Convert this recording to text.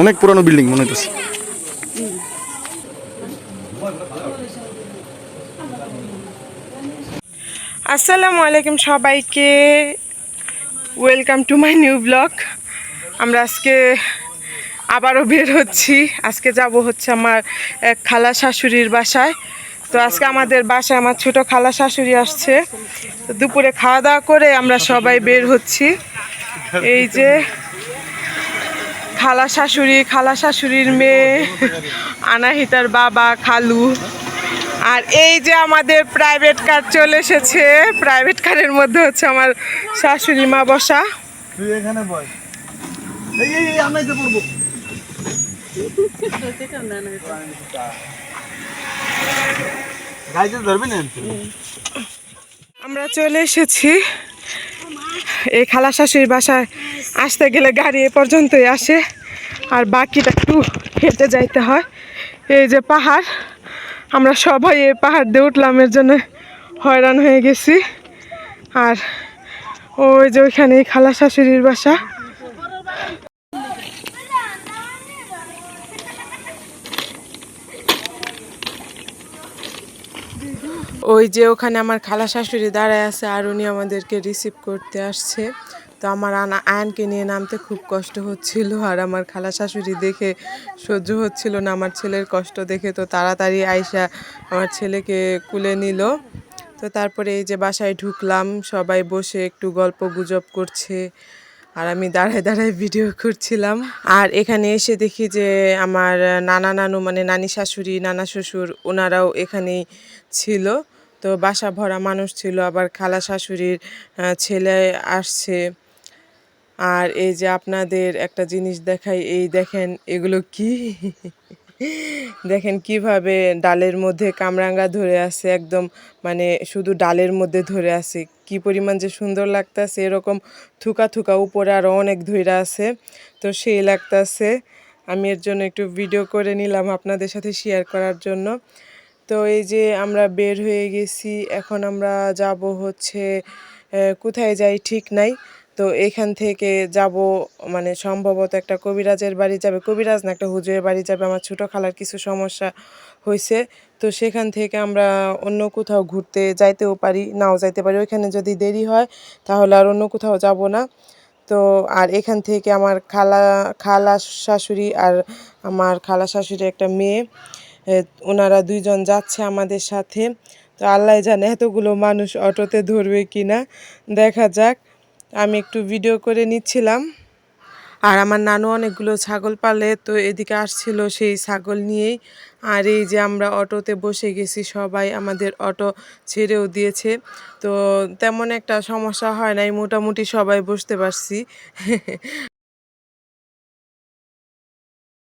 অনেক পুরানো বিল্ডিং মনে হইতেছে। আসসালামু আলাইকুম সবাইকে, welcome to my new blog. আমরা আজকে আবারও বের হচ্ছি। আজকে যাব হচ্ছে আমার এক খালা শাশুড়ির বাসায়। তো আজকে আমাদের বাসায় আমার ছোট খালা শাশুড়ি আসছে। তো দুপুরে খাওয়া দাওয়া করে আমরা সবাই বের হচ্ছি। এই যে খালা শাশুড়ির মেয়ে, আনাহিতার বাবা, খালু, আর এই যে আমাদের প্রাইভেট কার চলে এসেছে। প্রাইভেট কারের মধ্যে হচ্ছে আমার শাশুড়ি মা বসা। তুই এখানে বস। এই আমি তো পড়বো। গাইতে ধরবি না। আমরা চলে এসেছি। এই খালা শাশুড়ির বাসায় আসতে গেলে গাড়ি এ পর্যন্তই আসে, আর বাকিটা একটু হেঁটে যাইতে হয়। এই যে পাহাড়, আমরা সবাই এই পাহাড় দিয়ে উঠলাম, এর জন্য হয়রান হয়ে গেছি। আর ওই যে ওইখানে খালা শাশুড়ির বাসা। ওই যে ওখানে আমার খালা শাশুড়ি দাঁড়ায় আছে, আর উনি আমাদেরকে রিসিভ করতে আসছে। তো আমার আয়ানকে নিয়ে নামতে খুব কষ্ট হচ্ছিল, আর আমার খালা শাশুড়ি দেখে সহ্য হচ্ছিল না আমার ছেলের কষ্ট দেখে। তো তাড়াতাড়ি আইসা আমার ছেলেকে কুলে নিল। তো তারপরে এই যে বাসায় ঢুকলাম, সবাই বসে একটু গল্প গুজব করছে, আর আমি দাঁড়ায় দাঁড়ায় ভিডিও করছিলাম। আর এখানে এসে দেখি যে আমার নানা নানু মানে নানি শাশুড়ি, নানা শ্বশুর, ওনারাও এখানেই ছিল। তো বাসা ভরা মানুষ ছিল। আবার খালা শাশুড়ির ছেলে আসছে। আর এই যে আপনাদের একটা জিনিস দেখাই, এই দেখেন এগুলো কি দেখেন কিভাবে ডালের মধ্যে কামরাঙ্গা ধরে আছে, একদম মানে শুধু ডালের মধ্যে ধরে আছে। কি পরিমাণ যে সুন্দর লাগতেছে, এরকম থুকা থুকা উপরে আরও অনেক ধইরা আছে। তো সেই লাগতেছে। আমি এর জন্য একটু ভিডিও করে নিলাম আপনাদের সাথে শেয়ার করার জন্য। তো এই যে আমরা বের হয়ে গেছি, এখন আমরা যাব হচ্ছে কোথায় যাই ঠিক নাই। তো এখান থেকে যাব মানে সম্ভবত একটা কবিরাজের বাড়ি যাবে, কবিরাজ না একটা হুজুরের বাড়ি যাবে। আমার ছোটো খালার কিছু সমস্যা হয়েছে, তো সেখান থেকে আমরা অন্য কোথাও ঘুরতে যাইতেও পারি, নাও যাইতে পারি। ওইখানে যদি দেরি হয় তাহলে আর অন্য কোথাও যাব না। তো আর এখান থেকে আমার খালা শাশুড়ি আর আমার খালা শাশুড়ির একটা মেয়ে, ওনারা দুইজন যাচ্ছে আমাদের সাথে। তো আল্লাহ জানে এতগুলো মানুষ অটোতে ধরবে কিনা, দেখা যাক। আমি একটু ভিডিও করে নিচ্ছিলাম। আর আমার নানু অনেকগুলো ছাগল পালে, তো এদিকে আসছিল সেই ছাগল নিয়েই। আর এই যে আমরা অটোতে বসে গেছি সবাই, আমাদের অটো ছেড়েও দিয়েছে। তো তেমন একটা সমস্যা হয় নাই, মোটামুটি সবাই বসতে পারছি